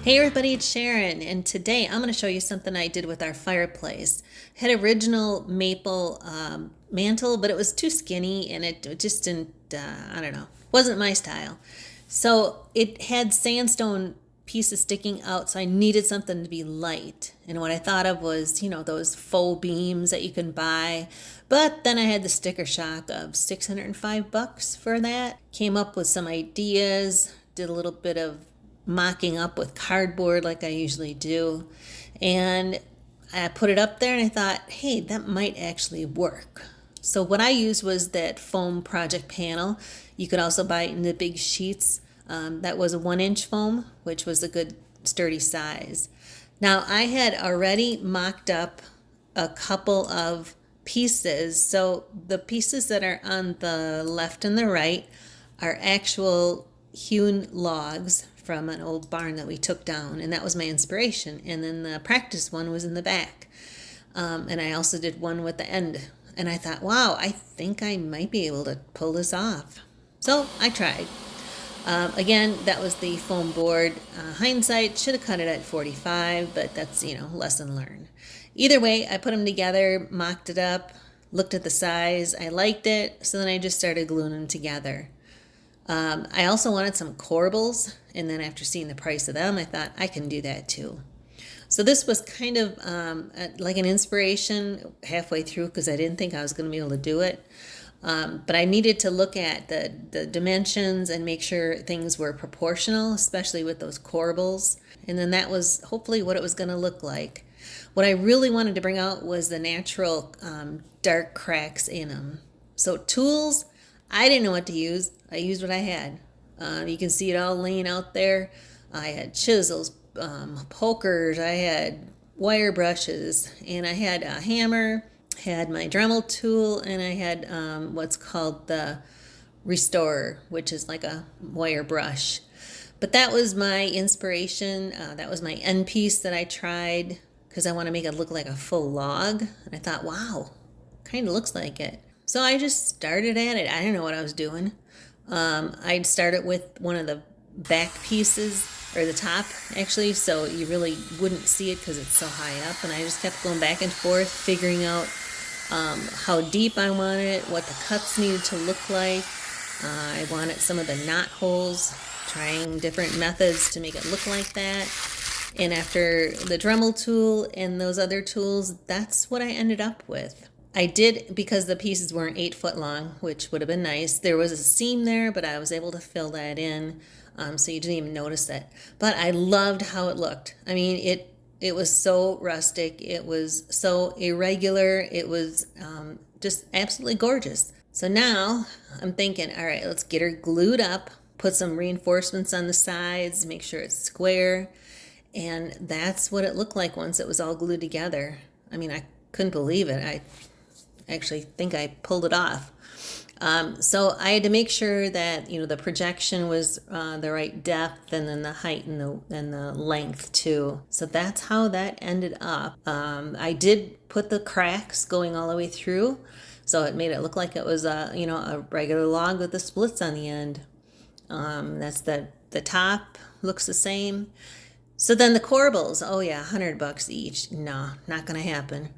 Hey everybody, it's Sharon, and today I'm going to show you something I did with our fireplace. It had original maple mantle, but it was too skinny and it just didn't, I don't know, wasn't my style. So it had sandstone pieces sticking out, so I needed something to be light. And what I thought of was, those faux beams that you can buy. But then I had the sticker shock of $605 for that. Came up with some ideas, did a little bit of mocking up with cardboard like I usually do. And I put it up there and I thought, hey, that might actually work. So what I used was that foam project panel. You could also buy it in the big sheets. That was a 1-inch foam, which was a good sturdy size. Now I had already mocked up a couple of pieces. So the pieces that are on the left and the right are actual hewn logs from an old barn that we took down, and that was my inspiration. And then the practice one was in the back. And I also did one with the end. And I thought, wow, I think I might be able to pull this off. So I tried. Again, that was the foam board. Hindsight, should have cut it at 45, but that's, lesson learned. Either way, I put them together, mocked it up, looked at the size. I liked it, so then I just started gluing them together. I also wanted some corbels, and then after seeing the price of them, I thought I can do that too. So this was kind of like an inspiration halfway through because I didn't think I was going to be able to do it. But I needed to look at the dimensions and make sure things were proportional, especially with those corbels. And then that was hopefully what it was going to look like. What I really wanted to bring out was the natural dark cracks in them. So tools, I didn't know what to use. I used what I had. You can see it all laying out there. I had chisels, pokers, I had wire brushes, and I had a hammer, had my Dremel tool, and I had what's called the restorer, which is like a wire brush. But that was my inspiration. That was my end piece that I tried because I want to make it look like a full log. And I thought, wow, kind of looks like it. So I just started at it. I didn't know what I was doing. I'd start it with one of the back pieces, or the top actually, so you really wouldn't see it because it's so high up. And I just kept going back and forth, figuring out how deep I wanted it, what the cuts needed to look like. I wanted some of the knot holes, trying different methods to make it look like that. And after the Dremel tool and those other tools, that's what I ended up with. I did, because the pieces weren't 8 foot long, which would have been nice. There was a seam there, but I was able to fill that in, so you didn't even notice it. But I loved how it looked. I mean, it was so rustic. It was so irregular. It was just absolutely gorgeous. So now I'm thinking, all right, let's get her glued up, put some reinforcements on the sides, make sure it's square. And that's what it looked like once it was all glued together. I mean, I couldn't believe it. I actually think I pulled it off. So I had to make sure that the projection was the right depth, and then the height and the length too. So that's how that ended up. I did put the cracks going all the way through, so it made it look like it was a regular log with the splits on the end. That's the top looks the same. So then the corbels, oh yeah, $100 each. No, not gonna happen.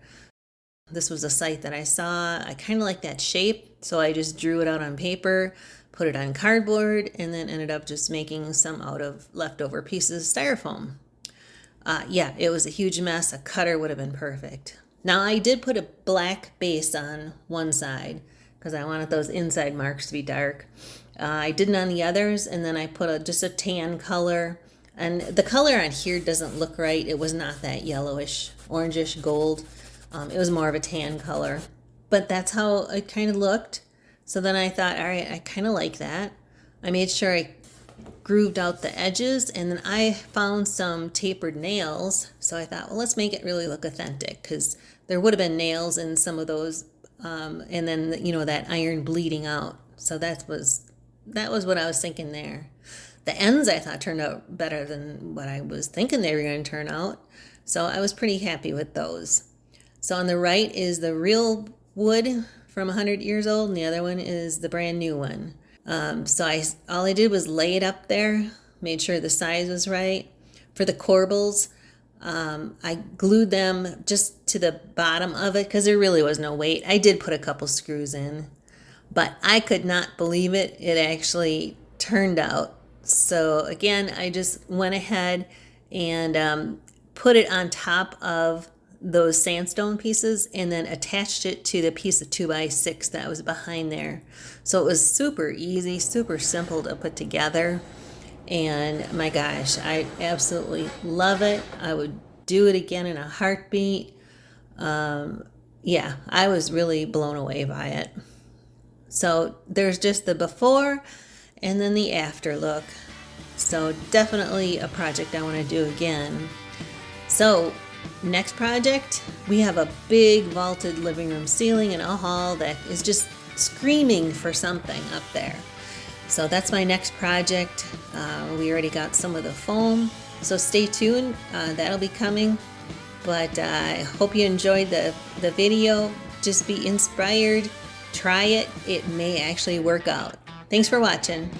This was a site that I saw. I kind of like that shape, so I just drew it out on paper, put it on cardboard, and then ended up just making some out of leftover pieces of styrofoam. Yeah, it was a huge mess. A cutter would have been perfect. Now, I did put a black base on one side because I wanted those inside marks to be dark. I didn't on the others, and then I put just a tan color. And the color on here doesn't look right. It was not that yellowish, orangish gold. It was more of a tan color, but that's how it kind of looked. So then I thought, all right, I kind of like that. I made sure I grooved out the edges, and then I found some tapered nails. So I thought, well, let's make it really look authentic, because there would have been nails in some of those, and then that iron bleeding out. So that was what I was thinking there. The ends I thought turned out better than what I was thinking they were going to turn out. So I was pretty happy with those. So on the right is the real wood from 100 years old, and the other one is the brand new one. So all I did was lay it up there, made sure the size was right, for the corbels. I glued them just to the bottom of it because there really was no weight. I did put a couple screws in, but I could not believe it. It actually turned out. So again, I just went ahead and put it on top of those sandstone pieces and then attached it to the piece of 2x6 that was behind there. So it was super easy, super simple to put together. And my gosh, I absolutely love it. I would do it again in a heartbeat. Yeah, I was really blown away by it. So there's just the before and then the after look. So definitely a project I want to do again. So next project, we have a big vaulted living room ceiling in a hall that is just screaming for something up there. So that's my next project. We already got some of the foam, so stay tuned. That'll be coming. But I hope you enjoyed the video. Just be inspired. Try it. It may actually work out. Thanks for watching.